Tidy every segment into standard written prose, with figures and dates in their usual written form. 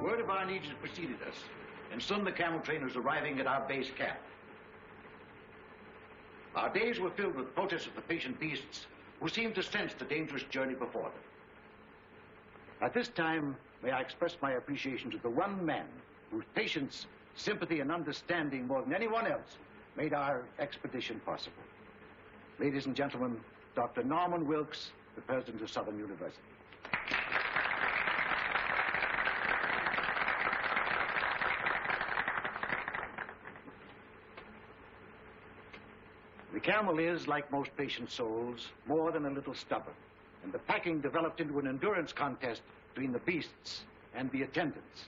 Word of our needs had preceded us, and soon the camel train was arriving at our base camp. Our days were filled with protests of the patient beasts who seemed to sense the dangerous journey before them. At this time, may I express my appreciation to the one man whose patience, sympathy, and understanding more than anyone else made our expedition possible. Ladies and gentlemen, Dr. Norman Wilkes, the president of Southern University. The camel is, like most patient souls, more than a little stubborn, and the packing developed into an endurance contest between the beasts and the attendants.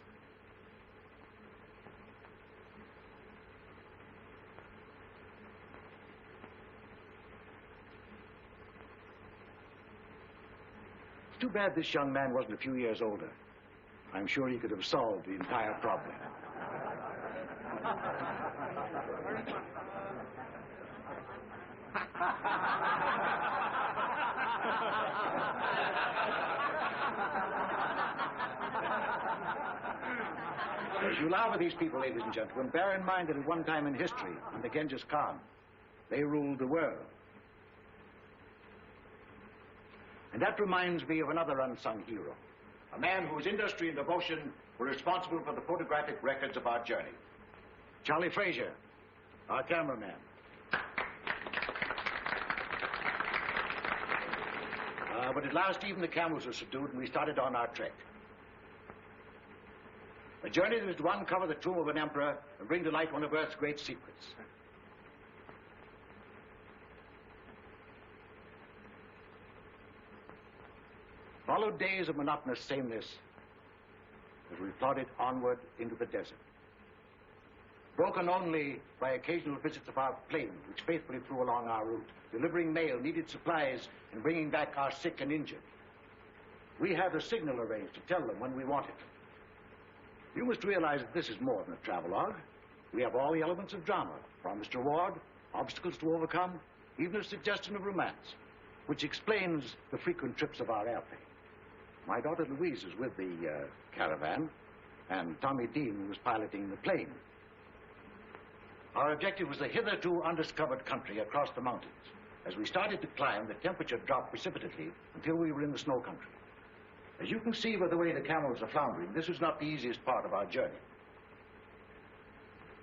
It's too bad this young man wasn't a few years older. I'm sure he could have solved the entire problem. As you laugh at these people, ladies and gentlemen, bear in mind that at one time in history, under Genghis Khan, they ruled the world. And that reminds me of another unsung hero, a man whose industry and devotion were responsible for the photographic records of our journey. Charlie Frazier, our cameraman. But at last, even the camels were subdued, and we started on our trek. A journey that was to uncover the tomb of an emperor and bring to light one of Earth's great secrets. Followed days of monotonous sameness as we plodded onward into the desert, broken only by occasional visits of our plane, which faithfully flew along our route, delivering mail, needed supplies, and bringing back our sick and injured. We had a signal arranged to tell them when we wanted them. You must realize that this is more than a travelogue. We have all the elements of drama, promised reward, obstacles to overcome, even a suggestion of romance, which explains the frequent trips of our airplane. My daughter Louise is with the caravan, and Tommy Dean was piloting the plane. Our objective was a hitherto undiscovered country across the mountains. As we started to climb, the temperature dropped precipitately until we were in the snow country. As you can see by the way the camels are floundering, this was not the easiest part of our journey.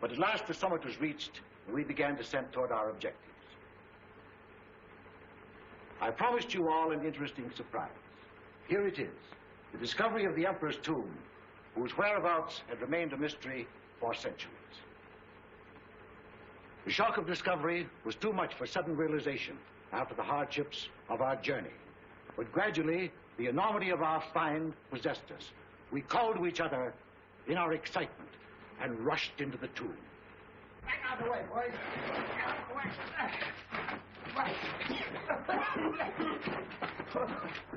But at last the summit was reached, and we began descent toward our objectives. I promised you all an interesting surprise. Here it is, the discovery of the Emperor's tomb, whose whereabouts had remained a mystery for centuries. The shock of discovery was too much for sudden realization after the hardships of our journey. But gradually, the enormity of our find possessed us. We called to each other in our excitement and rushed into the tomb. Back out of the way, boys. Out of the way.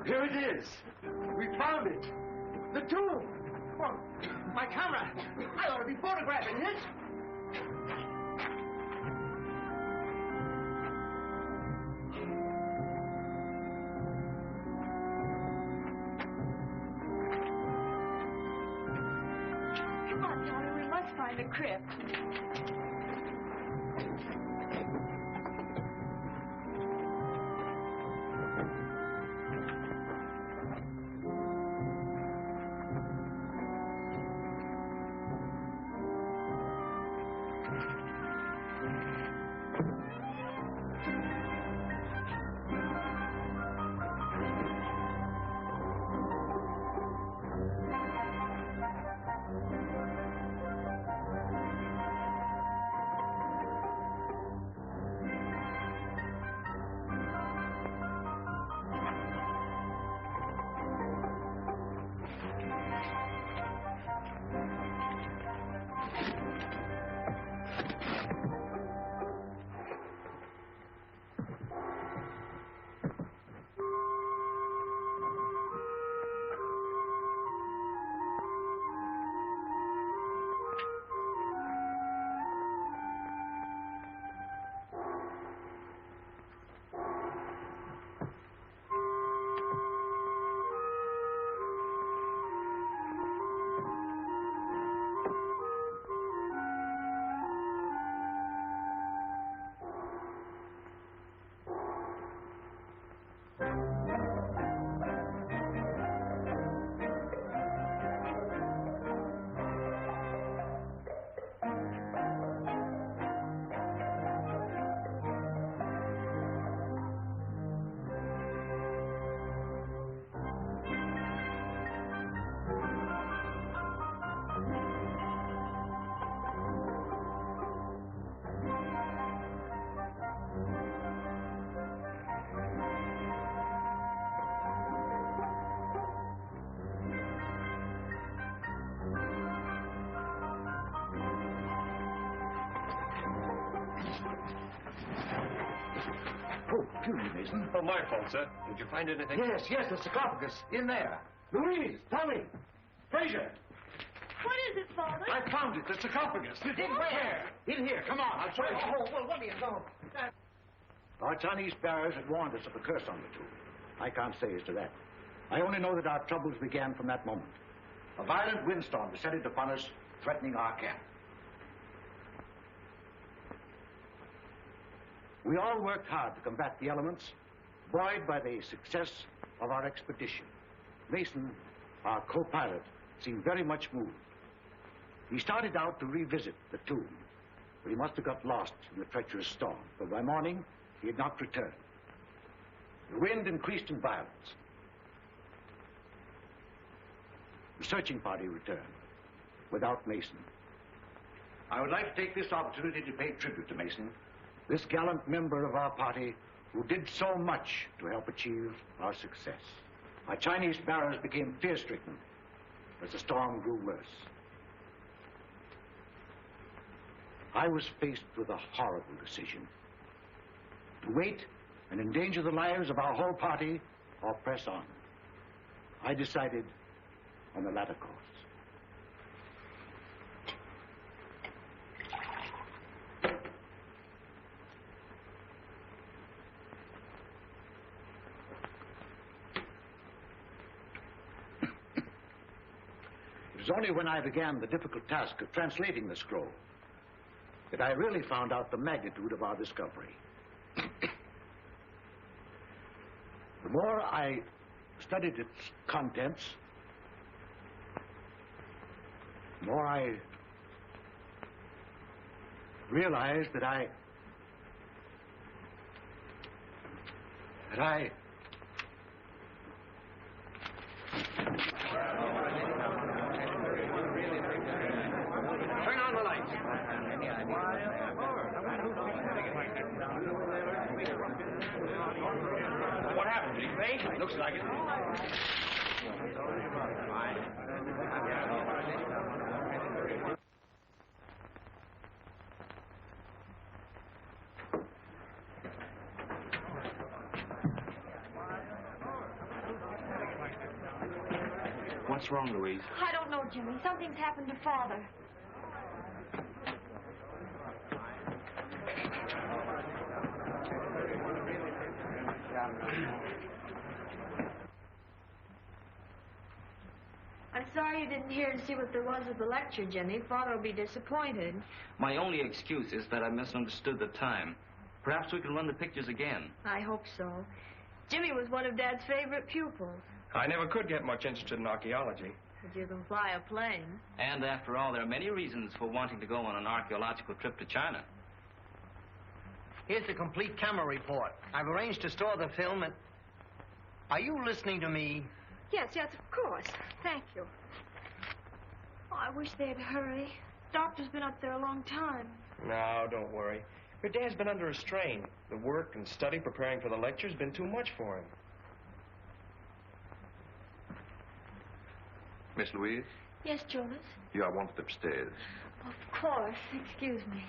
Here it is. We found it. The tomb. Well, my camera. I ought to be photographing this. Come on, Tommy, we must find a crypt. kill you, Mason. Oh, my fault, sir. Did you find anything? Yes, the sarcophagus. In there. Louise, Tommy, Fraser. What is it, Father? I found it, the sarcophagus. In where? In here. Come on, I'll show you. Oh, well, what do you know? Our Chinese bearers had warned us of the curse on the tomb. I can't say as to that. I only know that our troubles began from that moment. A violent windstorm descended upon us, threatening our camp. We all worked hard to combat the elements, buoyed by the success of our expedition. Mason, our co-pilot, seemed very much moved. He started out to revisit the tomb, but he must have got lost in the treacherous storm, for by morning he had not returned. The wind increased in violence. The searching party returned, without Mason. I would like to take this opportunity to pay tribute to Mason, this gallant member of our party who did so much to help achieve our success. Our Chinese bearers became fear-stricken as the storm grew worse. I was faced with a horrible decision: to wait and endanger the lives of our whole party or press on. I decided on the latter course. It was only when I began the difficult task of translating the scroll that I really found out the magnitude of our discovery. The more I studied its contents, the more I realized that I Turn on the lights. What happened? Did he faint? Looks like it. What's wrong, Louise? I don't know, Jimmy. Something's happened to Father. I'm sorry you didn't hear and see what there was at the lecture, Jimmy. Father will be disappointed. My only excuse is that I misunderstood the time. Perhaps we can run the pictures again. I hope so. Jimmy was one of Dad's favorite pupils. I never could get much interested in archaeology. But you can fly a plane. And after all, there are many reasons for wanting to go on an archaeological trip to China. Here's the complete camera report. I've arranged to store the film and... Are you listening to me? Yes, of course. Thank you. Oh, I wish they'd hurry. Doctor's been up there a long time. No, don't worry. Your dad's been under a strain. The work and study preparing for the lecture's been too much for him. Miss Louise, Yes, Jonas? you are wanted upstairs. Of course. Excuse me.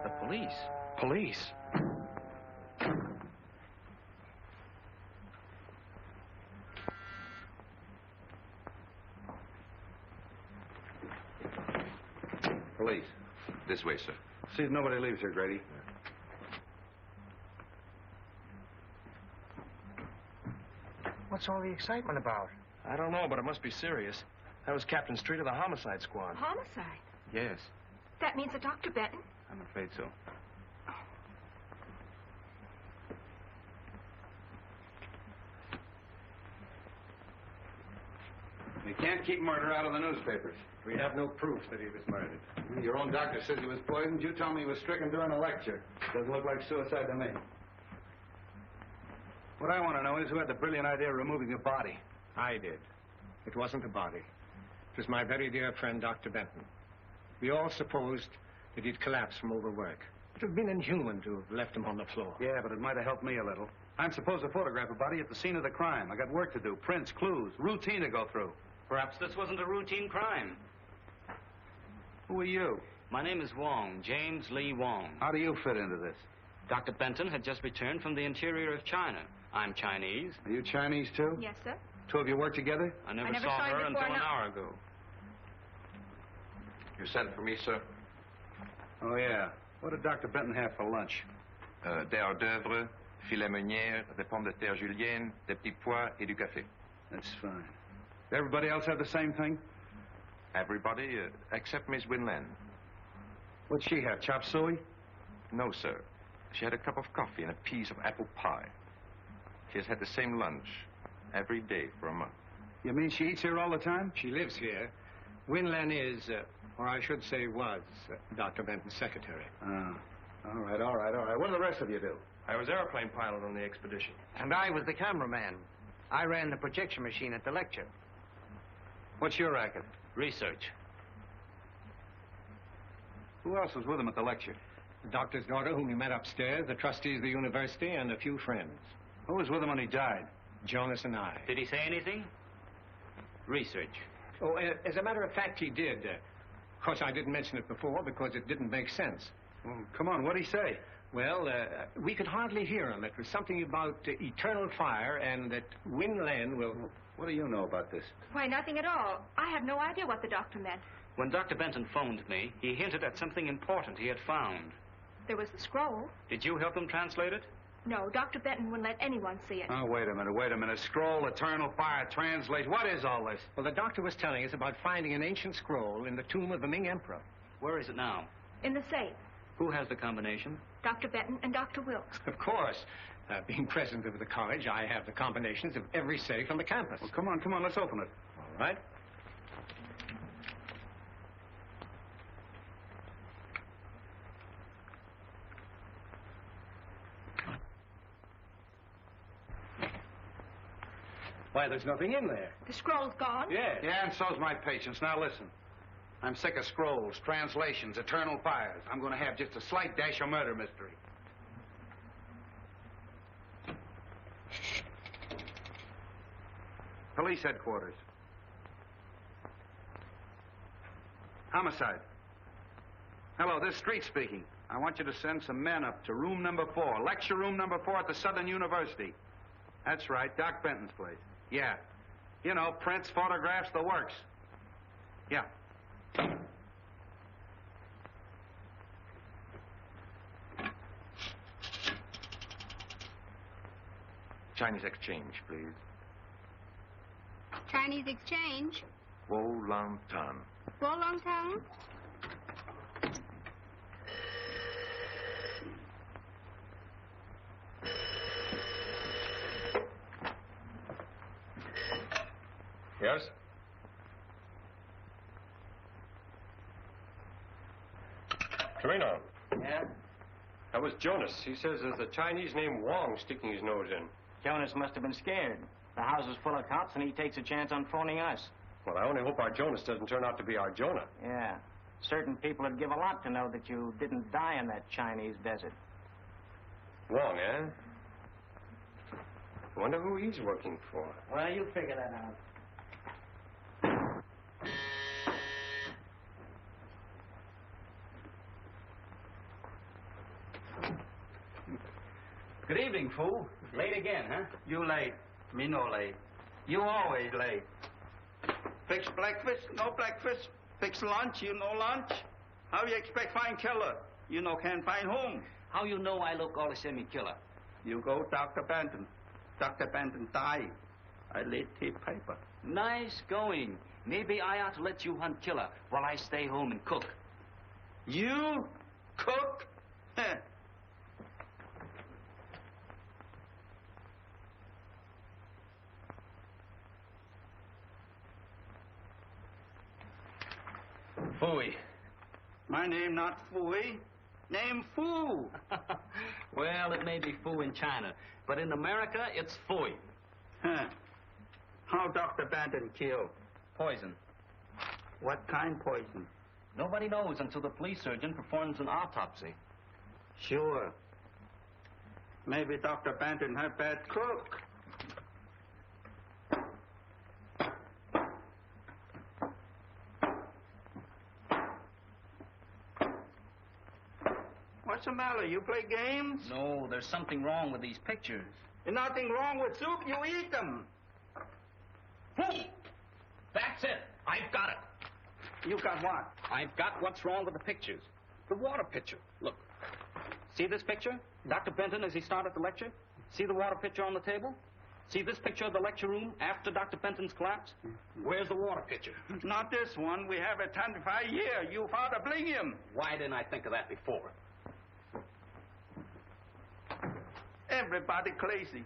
The police. Police? Police. This way, sir. See if nobody leaves here, Grady. What's all the excitement about? I don't know, but it must be serious. That was Captain Street of the Homicide Squad. Homicide? Yes, That means that Dr. Benton? I'm afraid so. You can't keep murder out of the newspapers. We have no proof that he was murdered. Your own doctor says he was poisoned. You tell me he was stricken during a lecture. Doesn't look like suicide to me. What I want to know is who had the brilliant idea of removing the body. I did. It wasn't a body. It was my very dear friend, Dr. Benton. We all supposed that he'd collapsed from overwork. It would have been inhuman to have left him on the floor. Yeah, but it might have helped me a little. I'm supposed to photograph a body at the scene of the crime. I got work to do, prints, clues, routine to go through. Perhaps this wasn't a routine crime. Who are you? My name is Wong, James Lee Wong. How do you fit into this? Dr. Benton had just returned from the interior of China. I'm Chinese. Are you Chinese, too? Yes, sir. Two of you work together? I never never saw saw you her until before an now. hour ago. You sent for me, sir? Oh, yeah. What did Dr. Benton have for lunch? Des hors d'oeuvre, filet meunière, des pommes de terre julienne, des petits pois et du café. That's fine. Did everybody else have the same thing? Everybody except Miss Winland. What'd she have, chop suey? No, sir. She had a cup of coffee and a piece of apple pie. She has had the same lunch every day for a month. You mean she eats here all the time? She lives here. Winlan is, or I should say was, Dr. Benton's secretary. All right. What do the rest of you do? I was airplane pilot on the expedition. And I was the cameraman. I ran the projection machine at the lecture. What's your racket? Research. Who else was with him at the lecture? The doctor's daughter, whom you met upstairs, the trustees of the university, and a few friends. Who was with him when he died? Jonas and I. Did he say anything? Research. Oh, as a matter of fact, he did. Of course, I didn't mention it before because it didn't make sense. Well, come on, what'd he say? Well, we could hardly hear him. It was something about eternal fire and that Winland will... What do you know about this? Why, nothing at all. I have no idea what the doctor meant. When Dr. Benton phoned me, he hinted at something important he had found. There was the scroll. Did you help him translate it? No, Dr. Benton wouldn't let anyone see it. Oh, wait a minute. Scroll, eternal fire, translate. What is all this? Well, the doctor was telling us about finding an ancient scroll in the tomb of the Ming Emperor. Where is it now? In the safe. Who has the combination? Dr. Benton and Dr. Wilkes. Of course. Being president of the college, I have the combinations of every safe on the campus. Well, come on, let's open it. All right. Why, there's nothing in there. The scroll's gone? Yes. Yeah, and so's my patience. Now listen. I'm sick of scrolls, translations, eternal fires. I'm going to have just a slight dash of murder mystery. Police headquarters. Homicide. Hello, this is Street speaking. I want you to send some men up to room number 4, lecture room number 4 at the Southern University. That's right, Doc Benton's place. Yeah. You know, prints, photographs, the works. Yeah. Chinese exchange, please. Chinese exchange? Wolantan. Wolongtown? Yes? Torino. Yeah? That was Jonas. He says there's a Chinese named Wong sticking his nose in. Jonas must have been scared. The house is full of cops, and he takes a chance on phoning us. Well, I only hope our Jonas doesn't turn out to be our Jonah. Yeah. Certain people would give a lot to know that you didn't die in that Chinese desert. Wong, eh? Wonder who he's working for. Well, you figure that out. Good evening, fool. Late again, huh? You late. Me no late. You always late. Fix breakfast, no breakfast. Fix lunch, you no lunch. How you expect find killer? You no can find home. How you know I look all the same killer? You go Dr. Benton. Dr. Benton died. I laid the paper. Nice going. Maybe I ought to let you hunt killer while I stay home and cook. You cook? Heh. Fooey. My name not Fooey. Name Foo. Well, it may be Foo in China, but in America, it's Fooey. Huh. How Dr. Benton killed? Poison. What kind poison? Nobody knows until the police surgeon performs an autopsy. Sure. Maybe Dr. Benton had bad cook. What's the matter? You play games? No, there's something wrong with these pictures. There's nothing wrong with soup. You eat them. That's it. I've got it. You got what? I've got what's wrong with the pictures. The water pitcher. Look. See this picture? Dr. Benton as he started the lecture? See the water pitcher on the table? See this picture of the lecture room after Dr. Benton's collapse? Where's the water pitcher? Not this one. We have a 25 year. You father bling him. Why didn't I think of that before? Everybody crazy.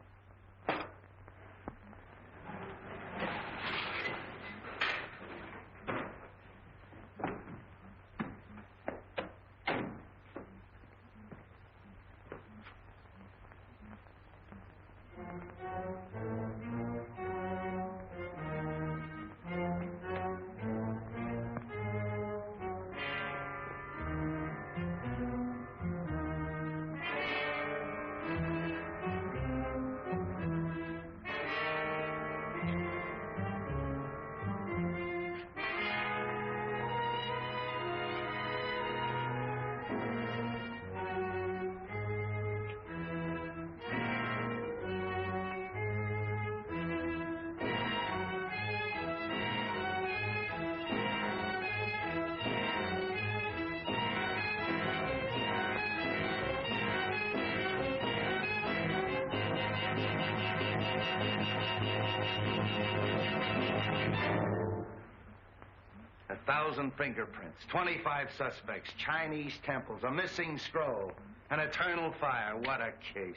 A 1,000 fingerprints, 25 suspects, Chinese temples, a missing scroll, an eternal fire. What a case.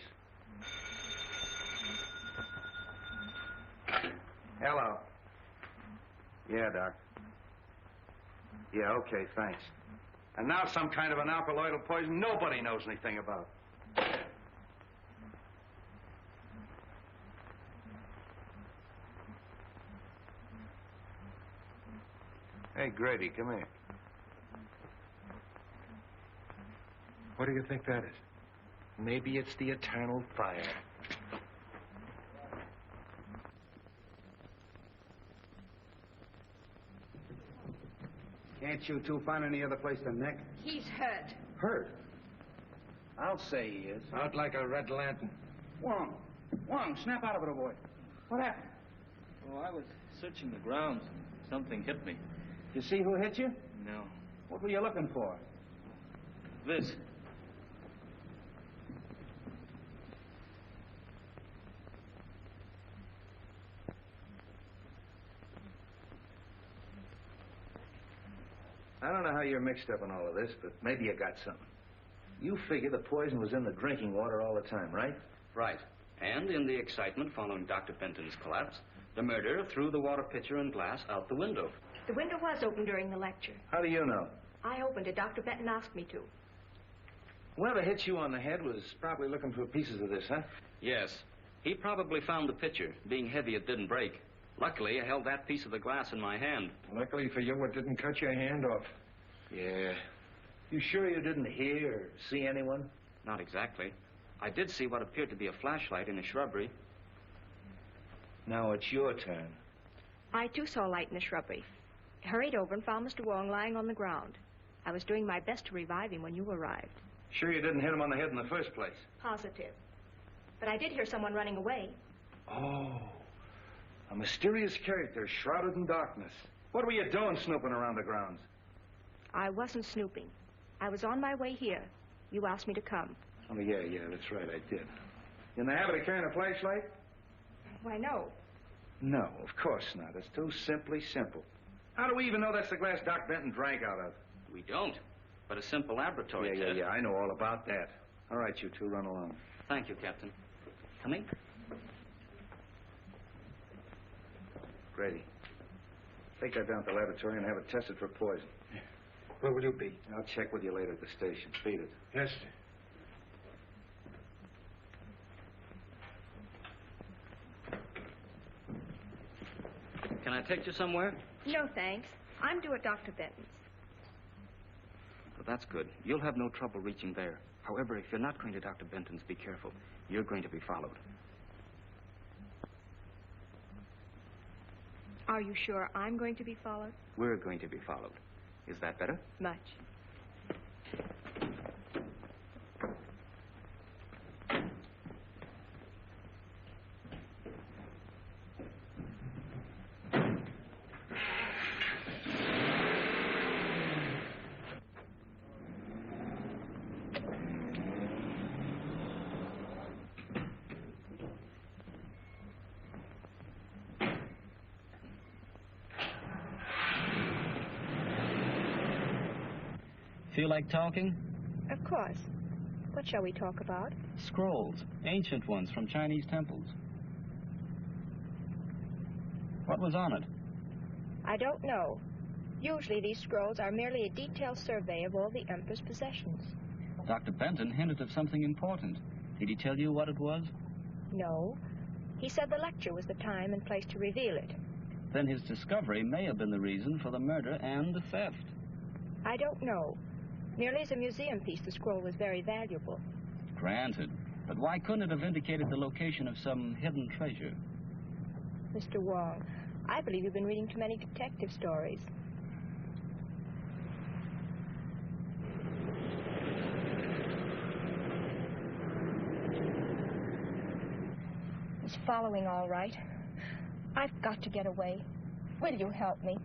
Hello. Yeah, Doc. Yeah, okay, thanks. And now some kind of an alkaloidal poison nobody knows anything about. Hey, Grady, come here. What do you think that is? Maybe it's the eternal fire. Can't you two find any other place than Nick? He's hurt. Hurt? I'll say he is. Out like a red lantern. Wong, snap out of it, oh boy. What happened? Oh, I was searching the grounds. Something hit me. You see who hit you? No. What were you looking for? This. I don't know how you're mixed up in all of this, but maybe you got something. You figure the poison was in the drinking water all the time, right? Right. And in the excitement following Dr. Benton's collapse, the murderer threw the water pitcher and glass out the window. The window was open during the lecture. How do you know? I opened it. Dr. Benton asked me to. Whoever hit you on the head was probably looking for pieces of this, huh? Yes. He probably found the pitcher. Being heavy, it didn't break. Luckily, I held that piece of the glass in my hand. Luckily for you, it didn't cut your hand off. Yeah. You sure you didn't hear or see anyone? Not exactly. I did see what appeared to be a flashlight in a shrubbery. Now it's your turn. I, too, saw light in the shrubbery. Hurried over and found Mr. Wong lying on the ground. I was doing my best to revive him when you arrived. Sure you didn't hit him on the head in the first place? Positive. But I did hear someone running away. Oh. A mysterious character shrouded in darkness. What were you doing snooping around the grounds? I wasn't snooping. I was on my way here. You asked me to come. Oh, yeah, that's right, I did. You in the habit of carrying a flashlight? Why, no. No, of course not. It's too simply simple. How do we even know that's the glass Doc Benton drank out of? We don't. But a simple laboratory test. Yeah, I know all about that. All right, you two, run along. Thank you, Captain. Coming? Grady, take that down to the laboratory and have it tested for poison. Where will you be? I'll check with you later at the station. Beat it. Yes, sir. Can I take you somewhere? No, thanks. I'm due at Dr. Benton's. Well, that's good. You'll have no trouble reaching there. However, if you're not going to Dr. Benton's, be careful. You're going to be followed. Are you sure I'm going to be followed? We're going to be followed. Is that better? Much. Feel like talking? Of course. What shall we talk about? Scrolls, ancient ones from Chinese temples. What was on it? I don't know. Usually these scrolls are merely a detailed survey of all the Emperor's possessions. Dr. Benton hinted of something important. Did he tell you what it was? No. He said the lecture was the time and place to reveal it. Then his discovery may have been the reason for the murder and the theft. I don't know. Merely as a museum piece, the scroll was very valuable. Granted. But why couldn't it have indicated the location of some hidden treasure? Mr. Wong, I believe you've been reading too many detective stories. It's following all right. I've got to get away. Will you help me?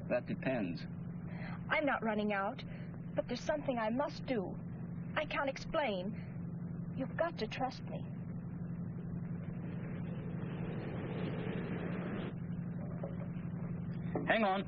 That depends. I'm not running out, but there's something I must do. I can't explain. You've got to trust me. Hang on.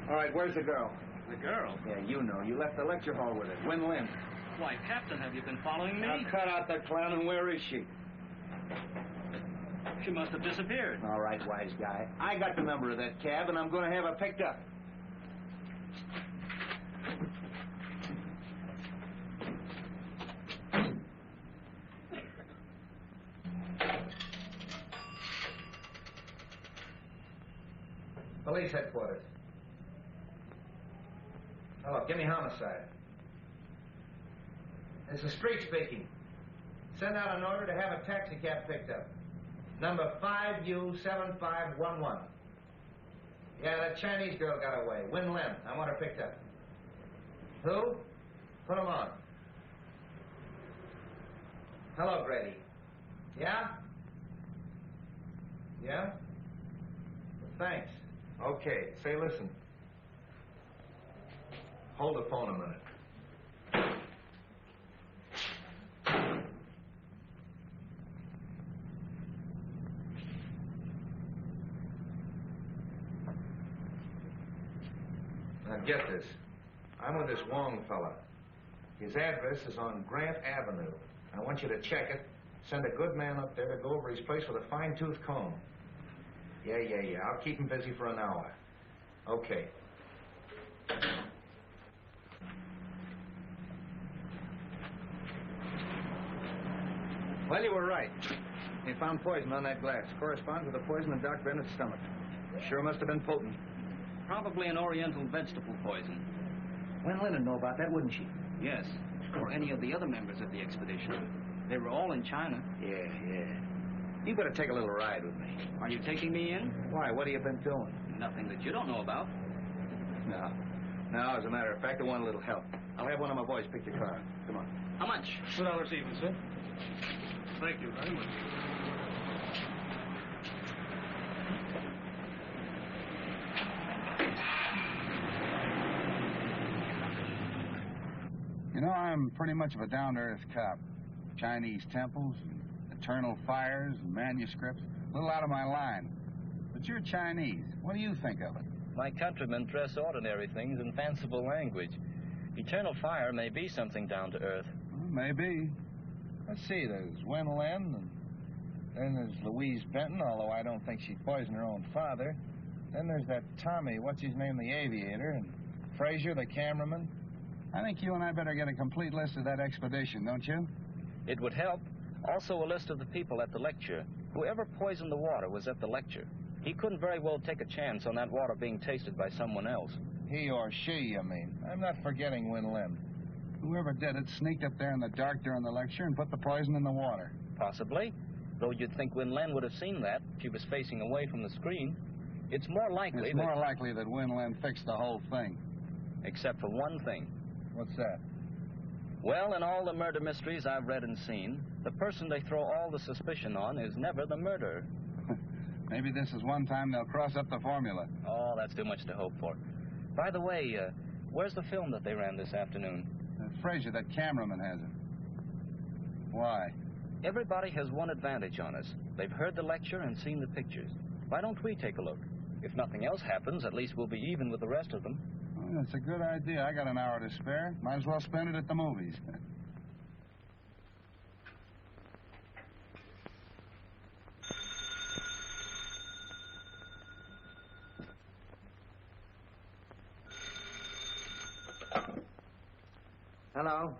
All right, where's the girl? The girl? Yeah, you know. You left the lecture hall with her. Win Lin. Why, Captain, have you been following me? Now cut out the clown, and where is she? She must have disappeared. All right, wise guy. I got the number of that cab, and I'm going to have her picked up. Police headquarters. Hello, give me homicide. This is Street speaking. Send out an order to have a taxi cab picked up. Number 5U7511. Yeah, that Chinese girl got away. Win Lin. I want her picked up. Who? Put him on. Hello, Grady. Yeah? Yeah? Thanks. Okay, say listen. Hold the phone a minute. Now get this. I'm with this Wong fella. His address is on Grant Avenue. I want you to check it. Send a good man up there to go over his place with a fine-tooth comb. Yeah. I'll keep him busy for an hour. Okay. Well, you were right. They found poison on that glass. Corresponds with the poison in Doc Bennett's stomach. Sure must have been potent. Probably an oriental vegetable poison. Wen Lin would know about that, wouldn't she? Yes. Or any of the other members of the expedition. They were all in China. Yeah. You better take a little ride with me. Are you taking me in? Why? What have you been doing? Nothing that you don't know about. No, as a matter of fact, I want a little help. I'll have one of my boys pick your car up. Come on. How much? $2 even, sir. Thank you very much. I'm pretty much of a down-to-earth cop. Chinese temples, eternal fires, and manuscripts. A little out of my line. But you're Chinese. What do you think of it? My countrymen dress ordinary things in fanciful language. Eternal fire may be something down to earth. Well, maybe. Let's see, there's Wen Lin, and then there's Louise Benton, although I don't think she'd poison her own father. Then there's that Tommy, what's his name, the aviator, and Frazier, the cameraman. I think you and I better get a complete list of that expedition, don't you? It would help. Also a list of the people at the lecture. Whoever poisoned the water was at the lecture. He couldn't very well take a chance on that water being tasted by someone else. He or she, I mean. I'm not forgetting Wen Lin. Whoever did it sneaked up there in the dark during the lecture and put the poison in the water. Possibly. Though you'd think Wen Lin would have seen that if she was facing away from the screen. It's more likely that Wen Lin fixed the whole thing. Except for one thing. What's that? Well, in all the murder mysteries I've read and seen, the person they throw all the suspicion on is never the murderer. Maybe this is one time they'll cross up the formula. Oh, that's too much to hope for. By the way, where's the film that they ran this afternoon? Frazier, that cameraman, has it. Why? Everybody has one advantage on us. They've heard the lecture and seen the pictures. Why don't we take a look? If nothing else happens, at least we'll be even with the rest of them. Well, that's a good idea. I got an hour to spare. Might as well spend it at the movies. Hello?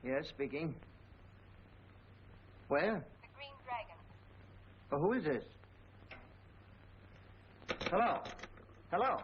Yes, speaking. Where? The Green Dragon. Oh, who is this? Hello? Hello?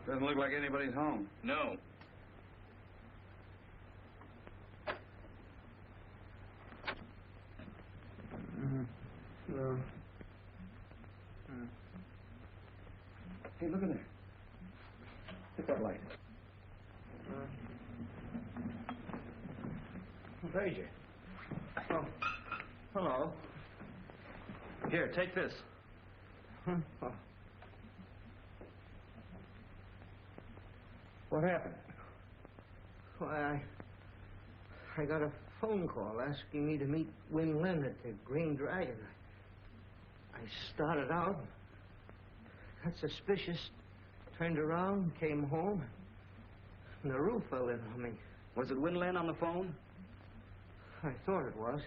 Doesn't look like anybody's home. No. No. Hey, look in there. Hit that light. Frazier. Oh, hello. Here, take this. Oh. What happened? Why, I got a phone call asking me to meet Wen Lin at the Green Dragon. I started out, got suspicious, turned around, came home, and the roof fell in on me. Was it Wen Lin on the phone? I thought it was.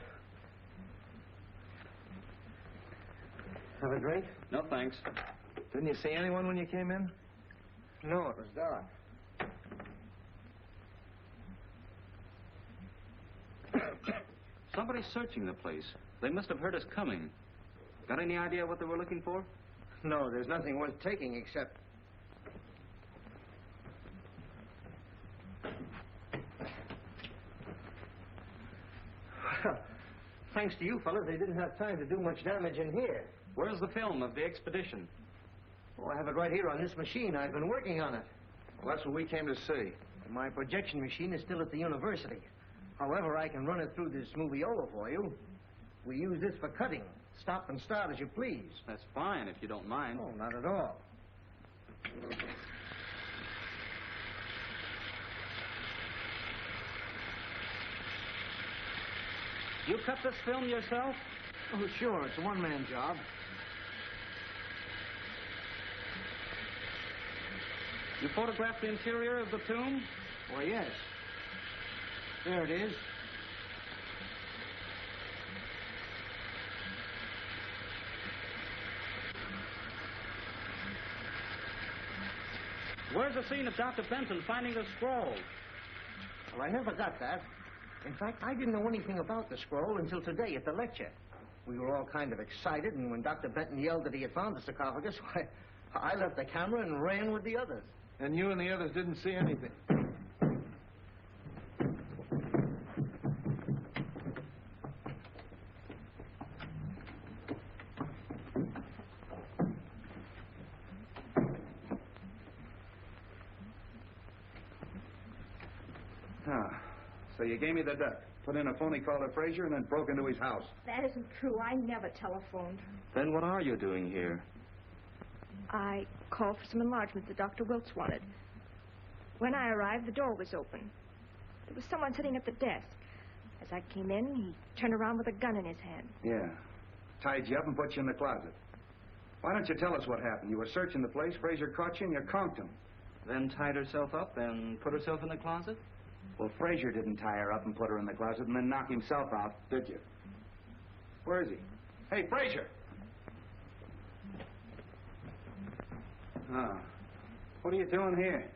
Have a drink? No, thanks. Didn't you see anyone when you came in? No, it was dark. Somebody's searching the place. They must have heard us coming. Got any idea what they were looking for? No, there's nothing worth taking except... Well, thanks to you fellas, they didn't have time to do much damage in here. Where's the film of the expedition? Oh, I have it right here on this machine. I've been working on it. Well, that's what we came to see. My projection machine is still at the university. However, I can run it through this moviola for you. We use this for cutting. Stop and start as you please. That's fine, if you don't mind. Oh, not at all. You cut this film yourself? Oh, sure. It's a one-man job. You photographed the interior of the tomb? Why, yes. There it is. Where's the scene of Dr. Benton finding the scroll? Well, I never got that. In fact, I didn't know anything about the scroll until today at the lecture. We were all kind of excited, and when Dr. Benton yelled that he had found the sarcophagus, why, I left the camera and ran with the others. And you and the others didn't see anything. So you gave me the duck, put in a phony call to Frazier, and then broke into his house. That isn't true. I never telephoned. Then what are you doing here? I called for some enlargements that Dr. Wilkes wanted. When I arrived, the door was open. There was someone sitting at the desk. As I came in, he turned around with a gun in his hand. Yeah. Tied you up and put you in the closet. Why don't you tell us what happened? You were searching the place, Frazier caught you, and you conked him. Then tied herself up and put herself in the closet? Well, Frazier didn't tie her up and put her in the closet and then knock himself out, did you? Where is he? Hey, Frazier! Oh. What are you doing here?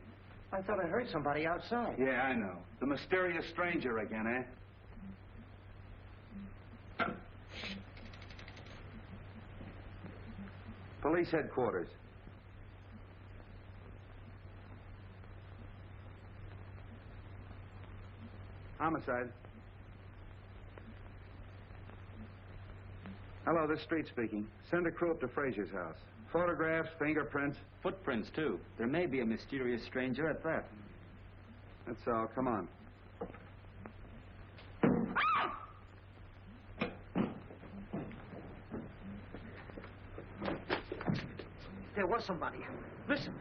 I thought I heard somebody outside. Yeah, I know. The mysterious stranger again, eh? Police headquarters. Homicide. Hello, this is Street speaking. Send a crew up to Frazier's house. Photographs, fingerprints. Footprints, too. There may be a mysterious stranger at that. That's all. Come on. There was somebody. Listen.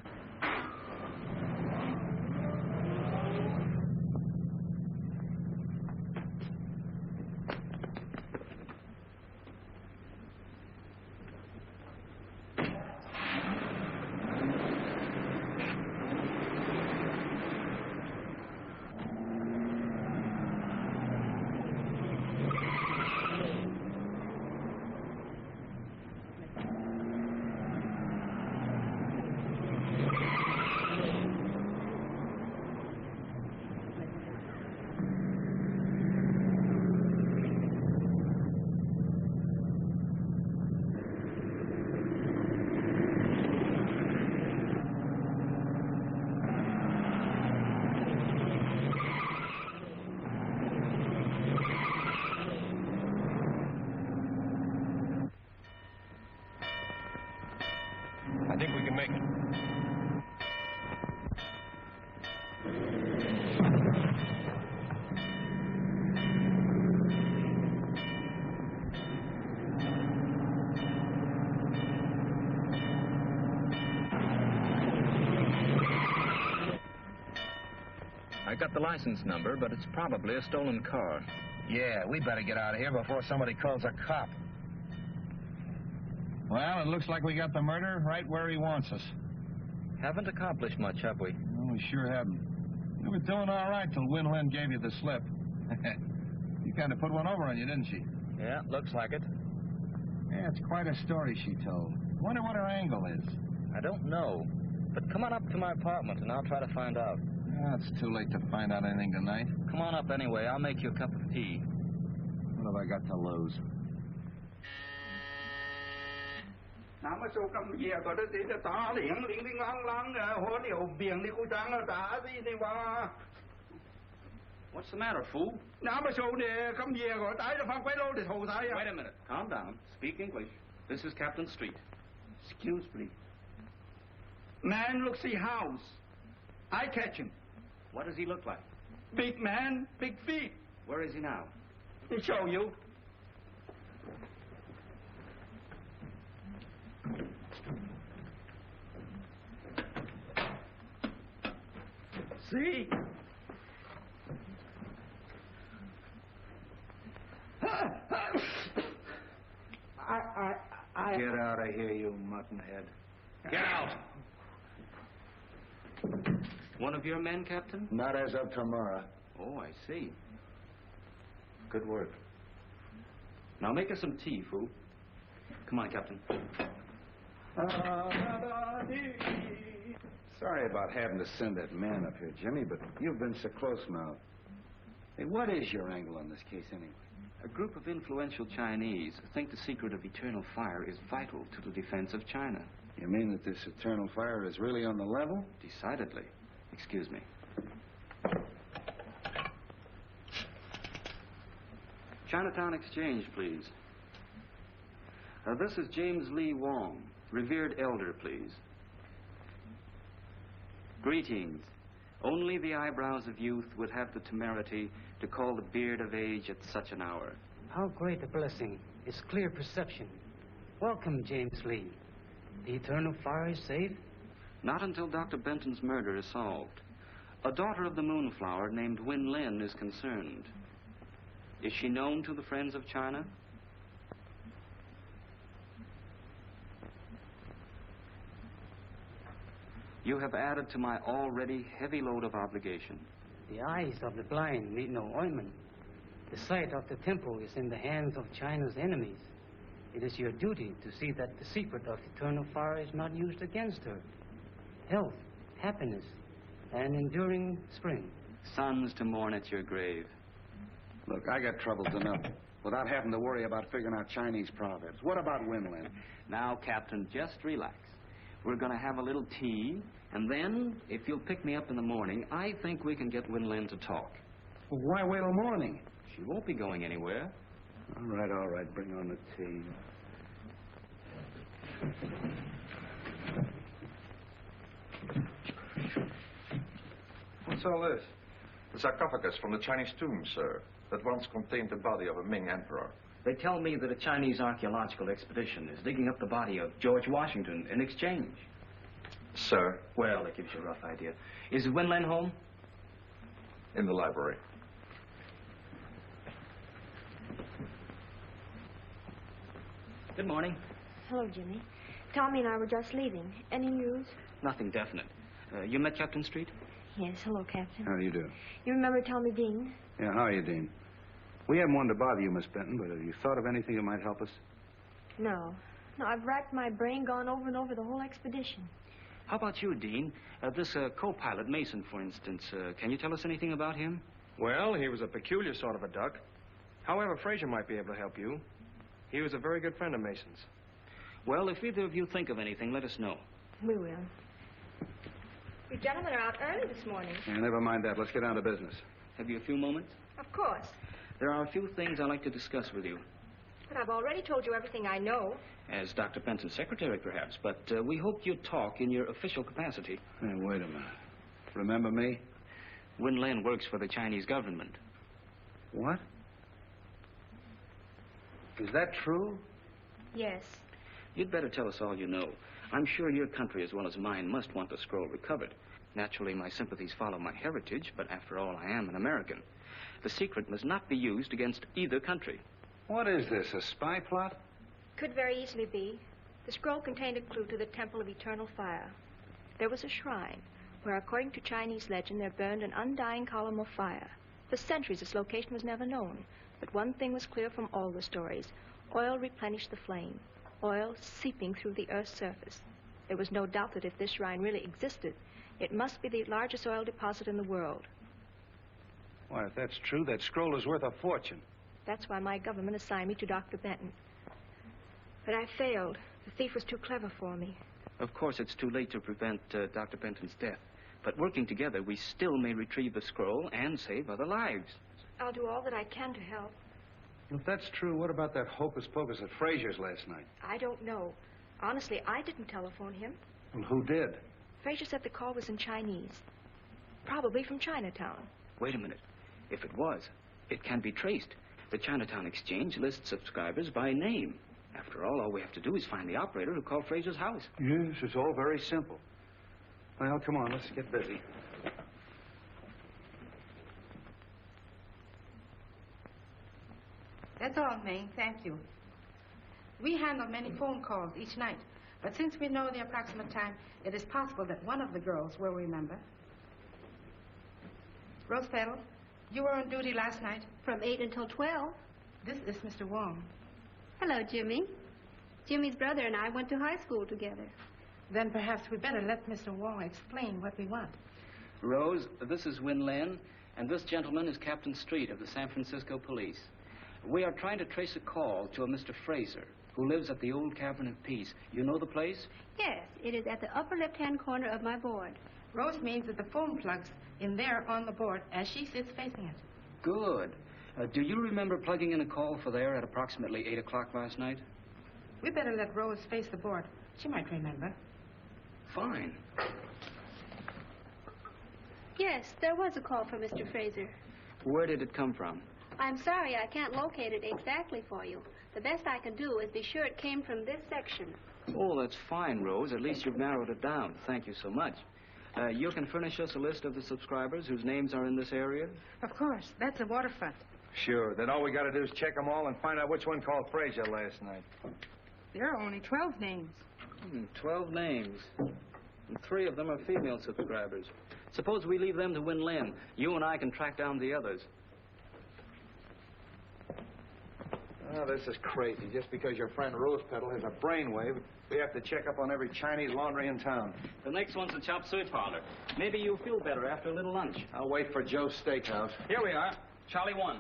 I think we can make it. I got the license number, but it's probably a stolen car. Yeah, we better get out of here before somebody calls a cop. Well, it looks like we got the murderer right where he wants us. Haven't accomplished much, have we? Well, we sure haven't. We were doing all right till Win Lin gave you the slip. You kind of put one over on you, didn't she? Yeah, looks like it. Yeah, it's quite a story she told. Wonder what her angle is. I don't know. But come on up to my apartment and I'll try to find out. It's too late to find out anything tonight. Come on up anyway. I'll make you a cup of tea. What have I got to lose? What's the matter, fool? Wait a minute. Calm down. Speak English. This is Captain Street. Excuse me. Man looks the house. I catch him. What does he look like? Big man, big feet. Where is he now? I'll show you. See? Get out of here, you muttonhead. Get out! One of your men, Captain? Not as of tomorrow. Oh, I see. Good work. Now make us some tea, fool. Come on, Captain. Sorry about having to send that man up here, Jimmy, but you've been so close now. Hey, what is your angle on this case, anyway? A group of influential Chinese think the secret of eternal fire is vital to the defense of China. You mean that this eternal fire is really on the level? Decidedly. Excuse me. Chinatown Exchange, please. This is James Lee Wong, revered elder, please. Greetings. Only the eyebrows of youth would have the temerity to call the beard of age at such an hour. How great a blessing is clear perception. Welcome, James Lee. The eternal fire is safe? Not until Dr. Benton's murder is solved. A daughter of the Moonflower named Win Lin is concerned. Is she known to the friends of China? You have added to my already heavy load of obligation. The eyes of the blind need no ointment. The sight of the temple is in the hands of China's enemies. It is your duty to see that the secret of eternal fire is not used against her. Health, happiness, and enduring spring. Sons to mourn at your grave. Look, I got troubles enough without having to worry about figuring out Chinese proverbs. What about Winland? Now, Captain, just relax. We're going to have a little tea, and then, if you'll pick me up in the morning, I think we can get Winland to talk. Well, why wait till morning? She won't be going anywhere. All right. Bring on the tea. What's all this? The sarcophagus from the Chinese tomb, sir, that once contained the body of a Ming emperor. They tell me that a Chinese archaeological expedition is digging up the body of George Washington in exchange. Sir? Well, that gives you a rough idea. Is Winland home? In the library. Good morning. Hello, Jimmy. Tommy and I were just leaving. Any news? Nothing definite. You met Captain Street? Yes, hello, Captain. How do you do? You remember Tommy Dean? Yeah, how are you, Dean? We haven't wanted to bother you, Miss Benton, but have you thought of anything that might help us? No, I've racked my brain, gone over and over the whole expedition. How about you, Dean? This co-pilot, Mason, for instance. Can you tell us anything about him? Well, he was a peculiar sort of a duck. However, Fraser might be able to help you. He was a very good friend of Mason's. Well, if either of you think of anything, let us know. We will. You gentlemen are out early this morning. Yeah, never mind that. Let's get down to business. Have you a few moments? Of course. There are a few things I'd like to discuss with you. But I've already told you everything I know. As Dr. Benton's secretary, perhaps, but we hoped you'd talk in your official capacity. Hey, wait a minute. Remember me? Win Lin works for the Chinese government. What? Is that true? Yes. You'd better tell us all you know. I'm sure your country, as well as mine, must want the scroll recovered. Naturally, my sympathies follow my heritage, but after all, I am an American. The secret must not be used against either country. What is this, a spy plot? Could very easily be. The scroll contained a clue to the Temple of Eternal Fire. There was a shrine where, according to Chinese legend, there burned an undying column of fire. For centuries, its location was never known. But one thing was clear from all the stories. Oil replenished the flame. Oil seeping through the Earth's surface. There was no doubt that if this shrine really existed, it must be the largest oil deposit in the world. Why, if that's true, that scroll is worth a fortune. That's why my government assigned me to Dr. Benton. But I failed. The thief was too clever for me. Of course, it's too late to prevent Dr. Benton's death. But working together, we still may retrieve the scroll and save other lives. I'll do all that I can to help. If that's true, what about that hocus pocus at Frazier's last night? I don't know. Honestly, I didn't telephone him. Well, who did? Frazier said the call was in Chinese. Probably from Chinatown. Wait a minute. If it was, it can be traced. The Chinatown Exchange lists subscribers by name. After all we have to do is find the operator who called Frazier's house. Yes, it's all very simple. Well, come on, let's get busy. That's all, May. Thank you. We handle many phone calls each night, but since we know the approximate time, it is possible that one of the girls will remember. Rose Petal, you were on duty last night. From 8 until 12. This is Mr. Wong. Hello, Jimmy. Jimmy's brother and I went to high school together. Then perhaps we better let Mr. Wong explain what we want. Rose, this is Win Lin, and this gentleman is Captain Street of the San Francisco Police. We are trying to trace a call to a Mr. Fraser, who lives at the Old Cavern of Peace. You know the place? Yes, it is at the upper left-hand corner of my board. Rose means that the phone plug's in there on the board as she sits facing it. Good. Do you remember plugging in a call for there at approximately 8 o'clock last night? We better let Rose face the board. She might remember. Fine. Yes, there was a call for Mr. Fraser. Where did it come from? I'm sorry I can't locate it exactly for you. The best I can do is be sure it came from this section. Oh, that's fine, Rose. At least you've narrowed it down. Thank you so much. You can furnish us a list of the subscribers whose names are in this area? Of course. That's a waterfront. Sure. Then all we got to do is check them all and find out which one called Frazier last night. There are only 12 names. 12 names. And 3 of them are female subscribers. Suppose we leave them to Win Lin. You and I can track down the others. Oh, this is crazy. Just because your friend Rose Petal has a brainwave, we have to check up on every Chinese laundry in town. The next one's the chop suey parlor. Maybe you'll feel better after a little lunch. I'll wait for Joe's Steakhouse. Here we are. Charlie 1.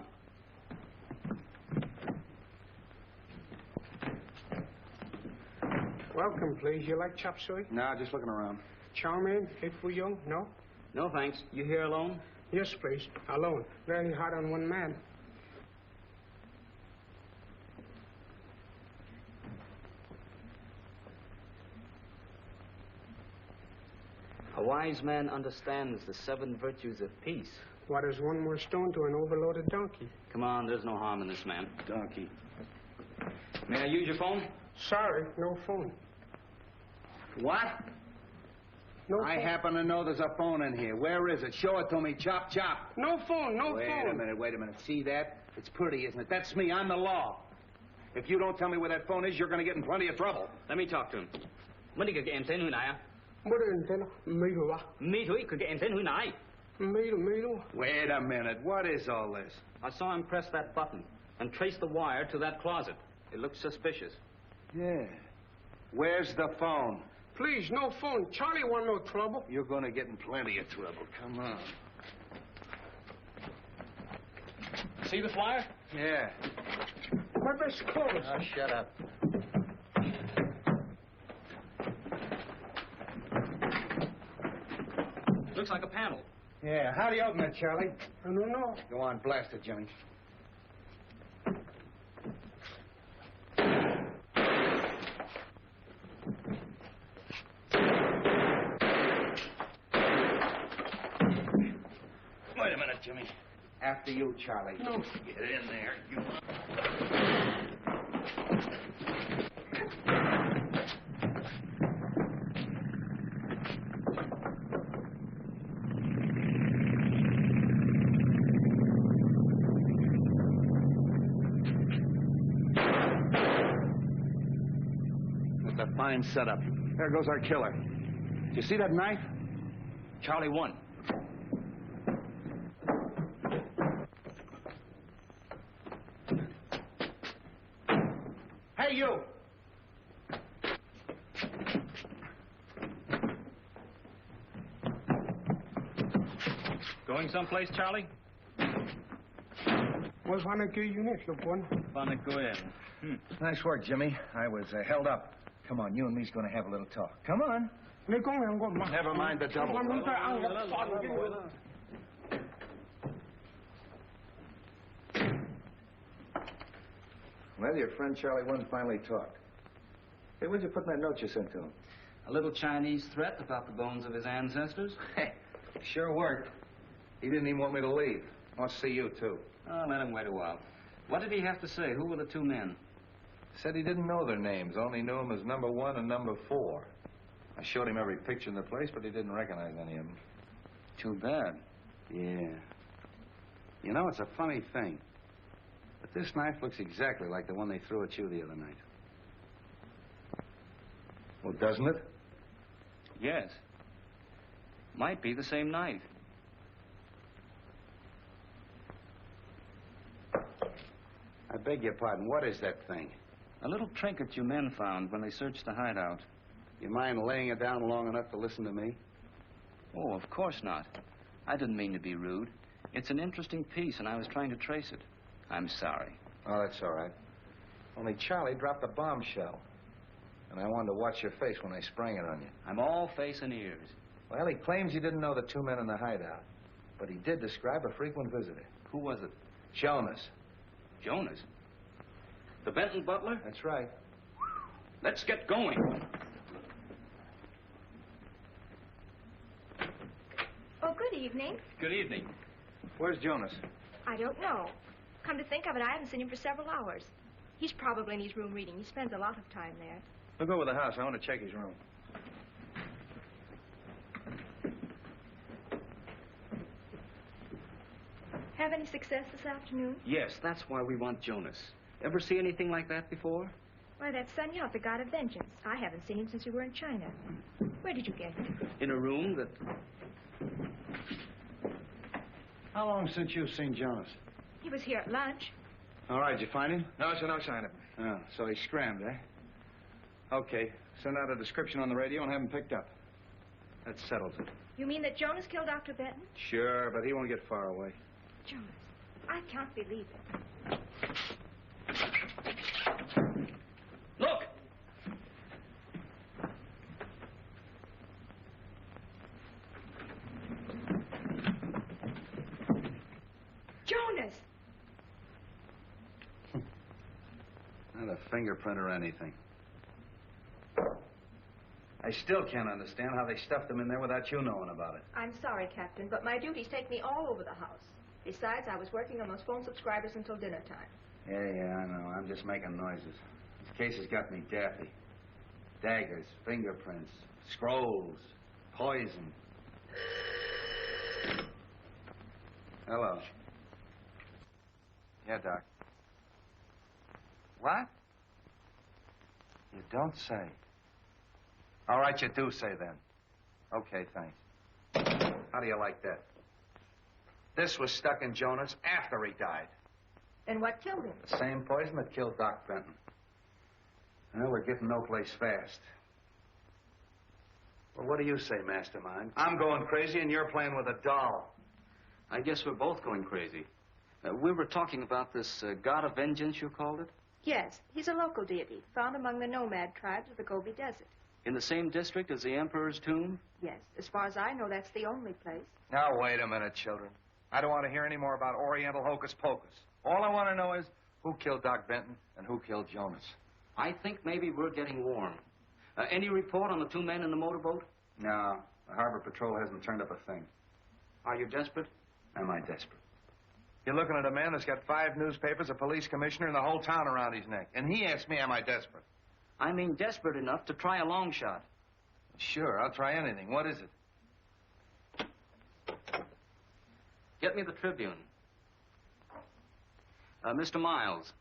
Welcome, please. You like chop suey? No, just looking around. Chow mein, hit for you? No? No, thanks. You here alone? Yes, please. Alone. Very hard on one man. A wise man understands the 7 virtues of peace. What is one more stone to an overloaded donkey? Come on, there's no harm in this man. Donkey. May I use your phone? Sorry, no phone. What? No I phone. happen to know there's a phone in here. Where is it? Show it to me. Chop, chop. No phone, no wait phone. Wait a minute. See that? It's pretty, isn't it? That's me. I'm the law. If you don't tell me where that phone is, you're going to get in plenty of trouble. Let me talk to him. What do you get in here? Wait a minute. What is all this? I saw him press that button and trace the wire to that closet. It looks suspicious. Yeah. Where's the phone? Please, no phone. Charlie want no trouble. You're going to get in plenty of trouble. Come on. See this wire? Yeah. My best clothes. Oh, shut up. Looks like a panel. Yeah. How do you open it, Charlie? I don't know. Go on, blast it, Jimmy. Wait a minute, Jimmy. After you, Charlie. No. Get in there. You... That's a fine setup. There goes our killer. Do you see that knife? Charlie 1. Hey, you! Going someplace, Charlie? Was one of you one? Nice work, Jimmy. I was held up. Come on, you and me's going to have a little talk. Come on. Never mind the double. Well, your friend Charlie One finally talked. Hey, what'd you put in that note you sent to him? A little Chinese threat about the bones of his ancestors. Hey, sure worked. He didn't even want me to leave. Wants to see you, too. Oh, let him wait a while. What did he have to say? Who were the two men? Said he didn't know their names, only knew them as number 1 and number 4. I showed him every picture in the place, but he didn't recognize any of them. Too bad. Yeah. You know, it's a funny thing. But this knife looks exactly like the one they threw at you the other night. Well, doesn't it? Yes. Might be the same knife. I beg your pardon. What is that thing? A little trinket you men found when they searched the hideout. You mind laying it down long enough to listen to me? Oh, of course not. I didn't mean to be rude. It's an interesting piece, and I was trying to trace it. I'm sorry. Oh, that's all right. Only Charlie dropped a bombshell. And I wanted to watch your face when I sprang it on you. I'm all face and ears. Well, he claims he didn't know the two men in the hideout. But he did describe a frequent visitor. Who was it? Jonas. Jonas? The Benton butler? That's right. Let's get going. Oh, good evening. Good evening. Where's Jonas? I don't know. Come to think of it, I haven't seen him for several hours. He's probably in his room reading. He spends a lot of time there. Look over the house. I want to check his room. Have any success this afternoon? Yes, that's why we want Jonas. Ever see anything like that before? Why, that's Sun-Yat, the god of vengeance. I haven't seen him since we were in China. Where did you get him? In a room that... How long since you've seen Jonas? He was here at lunch. All right, did you find him? No, sir, no sign of him. Oh, so he scrammed, eh? Okay, send out a description on the radio and have him picked up. That settles it. You mean that Jonas killed Dr. Benton? Sure, but he won't get far away. Jonas, I can't believe it. Look! Jonas! Not a fingerprint or anything. I still can't understand how they stuffed him in there without you knowing about it. I'm sorry, Captain, but my duties take me all over the house. Besides, I was working on those phone subscribers until dinner time. Yeah, I know. I'm just making noises. This case has got me daffy. Daggers, fingerprints, scrolls, poison. Hello. Yeah, Doc. What? You don't say. All right, you do say then. Okay, thanks. How do you like that? This was stuck in Jonas after he died. Then what killed him? The same poison that killed Doc Benton. Well, we're getting no place fast. Well, what do you say, Mastermind? I'm going crazy and you're playing with a doll. I guess we're both going crazy. We were talking about this god of vengeance, you called it? Yes, he's a local deity, found among the nomad tribes of the Gobi Desert. In the same district as the Emperor's tomb? Yes, as far as I know, that's the only place. Now, wait a minute, children. I don't want to hear any more about Oriental hocus pocus. All I want to know is who killed Doc Benton and who killed Jonas. I think maybe we're getting warm. Any report on the two men in the motorboat? No, the Harbor Patrol hasn't turned up a thing. Are you desperate? Am I desperate? You're looking at a man that's got 5 newspapers, a police commissioner, and the whole town around his neck. And he asked me, am I desperate? I mean desperate enough to try a long shot. Sure, I'll try anything. What is it? Get me the Tribune. Mr. Miles.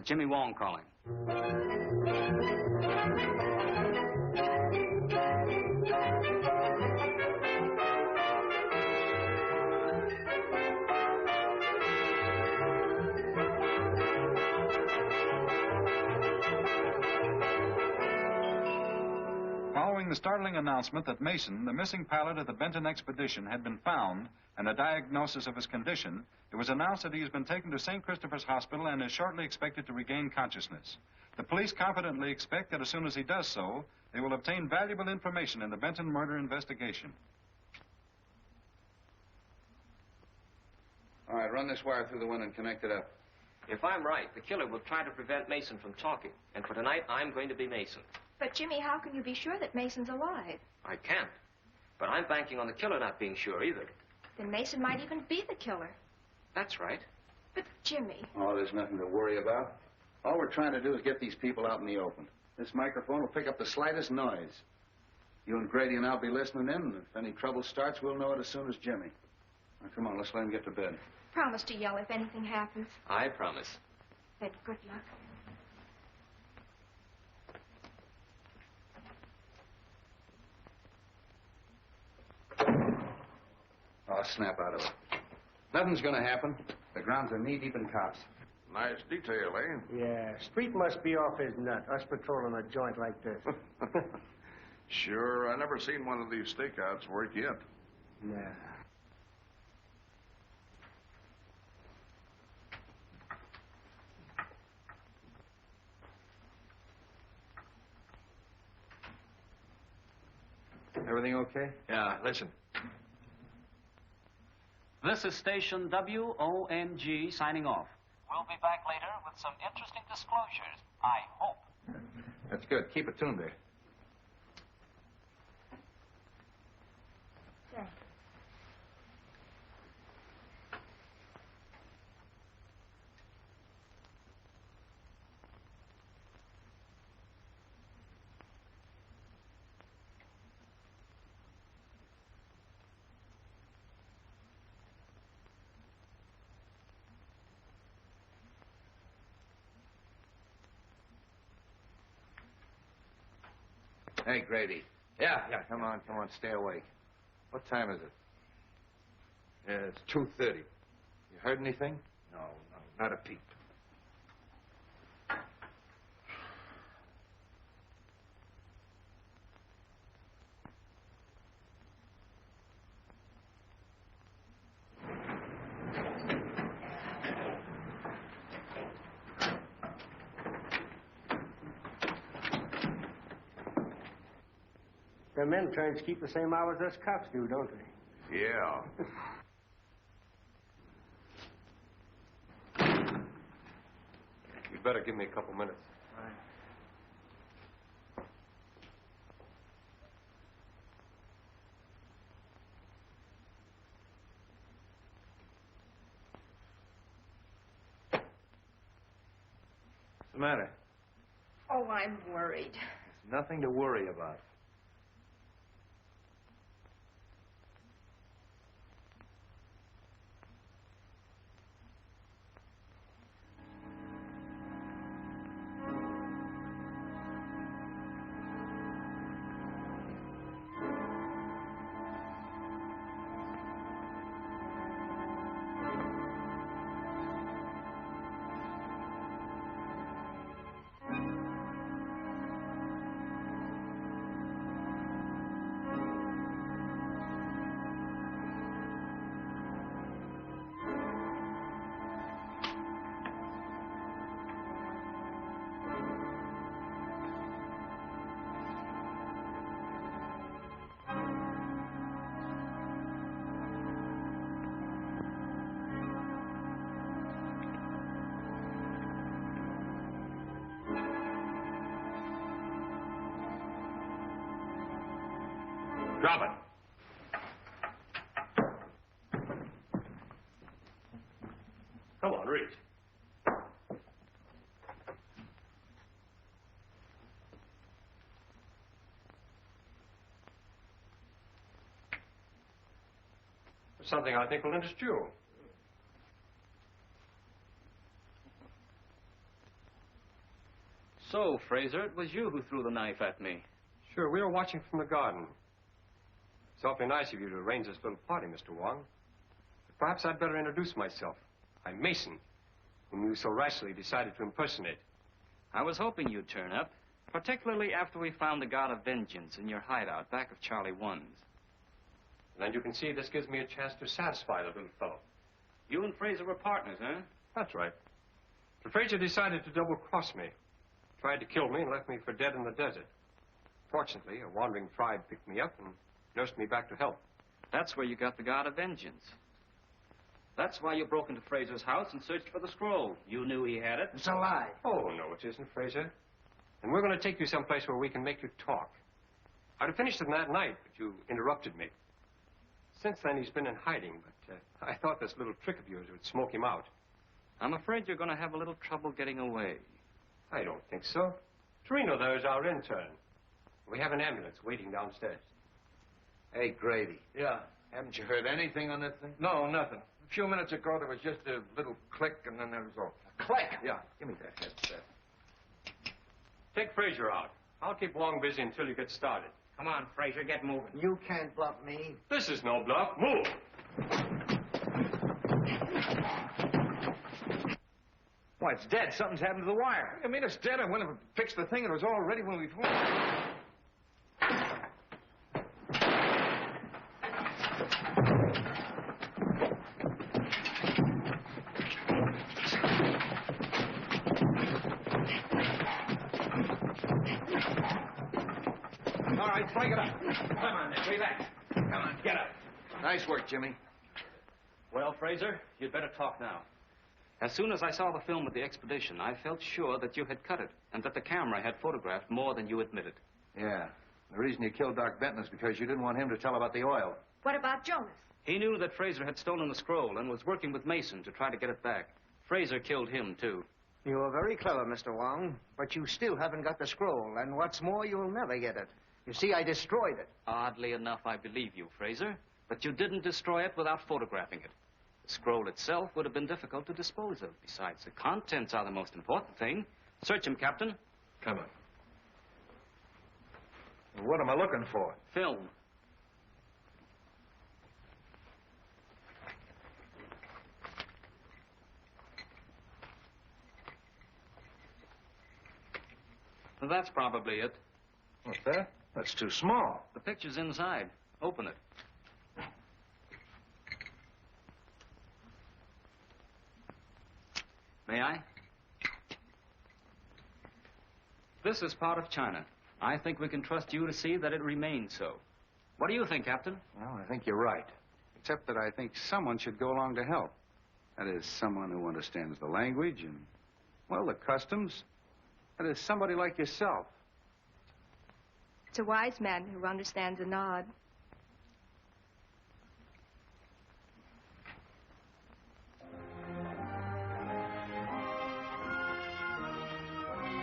Jimmy Wong calling. the startling announcement that Mason, the missing pilot of the Benton expedition, had been found and a diagnosis of his condition, it was announced that he has been taken to St. Christopher's Hospital and is shortly expected to regain consciousness. The police confidently expect that as soon as he does so, they will obtain valuable information in the Benton murder investigation. All right, run this wire through the window and connect it up. If I'm right, the killer will try to prevent Mason from talking. And for tonight, I'm going to be Mason. But, Jimmy, how can you be sure that Mason's alive? I can't. But I'm banking on the killer not being sure either. Then Mason might even be the killer. That's right. But, Jimmy... Oh, there's nothing to worry about. All we're trying to do is get these people out in the open. This microphone will pick up the slightest noise. You and Grady and I'll be listening in, and if any trouble starts, we'll know it as soon as Jimmy. Now, come on, let's let him get to bed. Promise to yell if anything happens. I promise. Then good luck. Oh, snap out of it. Nothing's going to happen. The grounds are knee-deep in cops. Nice detail, eh? Yeah, Street must be off his nut, us patrolling a joint like this. Sure, I never seen one of these stakeouts work yet. Yeah. Everything okay? Yeah, listen. This is station WONG signing off. We'll be back later with some interesting disclosures, I hope. That's good. Keep it tuned there. Thanks. Hey, Grady. Yeah. Come on, stay awake. What time is it? Yeah, it's 2:30. You heard anything? No, not a peep. The men turns keep the same hours as cops do, don't they? Yeah. You'd better give me a couple minutes. What's the matter? Oh, I'm worried. There's nothing to worry about. Drop it. Come on, reach. There's something I think will interest you. So, Fraser, it was you who threw the knife at me. Sure, we were watching from the garden. It's awfully nice of you to arrange this little party, Mr. Wong. But perhaps I'd better introduce myself. I'm Mason, whom you so rashly decided to impersonate. I was hoping you'd turn up. Particularly after we found the God of Vengeance in your hideout back of Charlie 1's. And you can see this gives me a chance to satisfy the little fellow. You and Fraser were partners, huh? That's right. But Fraser decided to double-cross me. Tried to kill me and left me for dead in the desert. Fortunately, a wandering tribe picked me up and nursed me back to health. That's where you got the God of Vengeance. That's why you broke into Fraser's house and searched for the scroll. You knew he had it. It's a lie. Oh, no, it isn't, Fraser. And we're going to take you someplace where we can make you talk. I'd have finished him that night, but you interrupted me. Since then, he's been in hiding, but I thought this little trick of yours would smoke him out. I'm afraid you're going to have a little trouble getting away. I don't think so. Torino there is our intern. We have an ambulance waiting downstairs. Hey, Grady. Yeah. Haven't you heard anything on that thing? No, nothing. A few minutes ago, there was just a little click, and then there was all. Click? Yeah. Give me that headset. Take Fraser out. I'll keep Wong busy until you get started. Come on, Fraser, get moving. You can't bluff me. This is no bluff. Move! Why, it's dead. Something's happened to the wire. I mean, it's dead. I went and fixed the thing, and it was all ready when we phoned. All right, break it up. Come on, then. Relax. Come on, get up. Nice work, Jimmy. Well, Fraser, you'd better talk now. As soon as I saw the film of the expedition, I felt sure that you had cut it and that the camera had photographed more than you admitted. Yeah. The reason you killed Doc Benton is because you didn't want him to tell about the oil. What about Jonas? He knew that Fraser had stolen the scroll and was working with Mason to try to get it back. Fraser killed him, too. You were very clever, Mr. Wong, but you still haven't got the scroll, and what's more, you'll never get it. You see, I destroyed it. Oddly enough, I believe you, Fraser, but you didn't destroy it without photographing it. The scroll itself would have been difficult to dispose of. Besides, the contents are the most important thing. Search him, Captain. Come on. What am I looking for? Film. Well, that's probably it. What's that? That's too small. The picture's inside. Open it. May I? This is part of China. I think we can trust you to see that it remains so. What do you think, Captain? Well, I think you're right. Except that I think someone should go along to help. That is, someone who understands the language and, well, the customs. That is, somebody like yourself. It's a wise man who understands a nod.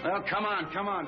Well, come on, come on.